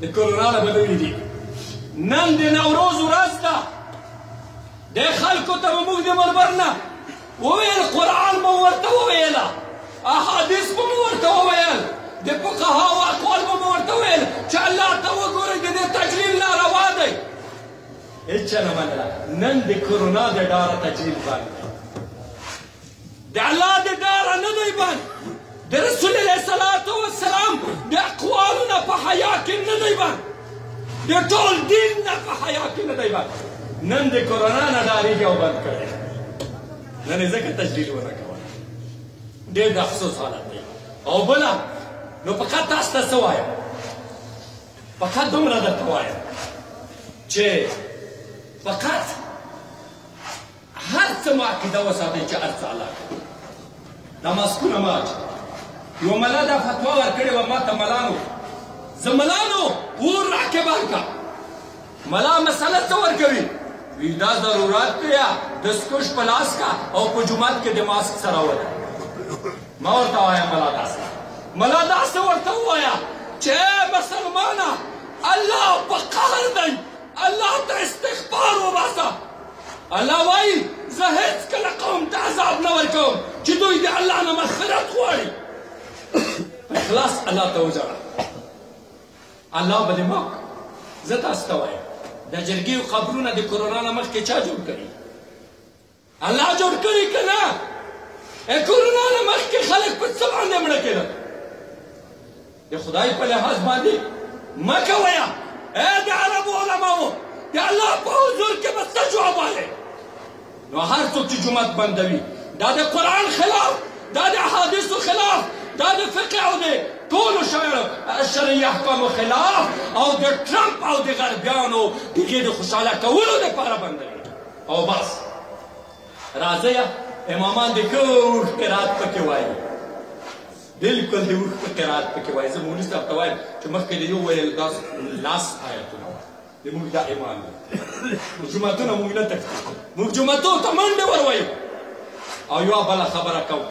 د کرونا نه به نه ویرېږي. نن د نوروز ورځ ده. دې خلکو ته به موږ د منبر نه وویل، قرآن به ورته وویله، احادیث به مو ورته وویل، د فقهاو اقوال به مو ورته وویل چې الله ته وګورئ د دې تجلیل ناروا دی. هېچا نه منله. نن د کرونا د ډاره تجلیل بند دی. د الله د ډاره نه دی بند. د رسول الله صلات وسلام د اقوالو نه په حیا کې نه دی بند. د ټول دین نه په حیا کې نه دی بند. نن د کرونا نه ډارېږي او بند کړی. نن یې ځکه تجلیل ونه کوه. ډېر د افسوس حالت دی. او بله نو فقط تاسو ته څه وایم؟ فقط دومره درته وایم چې فقط هر څه مو عقیده وساتئ چې هر څه الله کوي. دا ماسکونه مه اچوئ. یوه ملا دا فتوا ورکړې وه ما ته ملانو. زه ملانو اور راکې بند کړه. ملا مسله څه ورکوي؟ وی دا ضرورت دی دستکش په لاس کا او په جومات کې د ماسک سره وله. ما ورته وایم ملا داسې ورته ووایه چې مسلمانه الله په قهر دی، الله ته استغفار وباسه. الله وایي زه هېڅکله قوم ته عذاب نه ورکوم چې دوی د الله نه مغفرت غواړي. په اخلاص الله ته وژاړه، الله به دې معاف کړي. زه تاسو ته وایم د جرګې قبرونه د کرونا نه مخکې چا جوړ کړي؟ الله جوړ کړي که نه؟ کرونا نه مخکې خلک په څه باندې مړه کېدل؟ د خدای په لحاظ باندې مه کویه. د عربو علماو د الله په حضور کې به څه جواب وایې؟ نو هر څوک چې جومات بندوي دا د قرآن خلاف، دا د احادیثو خلاف، دا د فقه او د ټولو شرعي احکامو خلاف او د ټرمپ او د غربیانو د هغې د خوشحاله کولو دپاره بندوي. او بس راځئ امامان د ښه اوښ قرات پکې وایي، بلکل د اوښ په قرات پکې وایي. زه مولوي صاحب ته وایم چې مخکې د یو ویل دا لاس آیتونه وایي. زموږ دا ایمان دی. جوماتونه موږ نه تښتي، موږ جوماتو ته منډې ور وایو. او یوه بله خبره کوو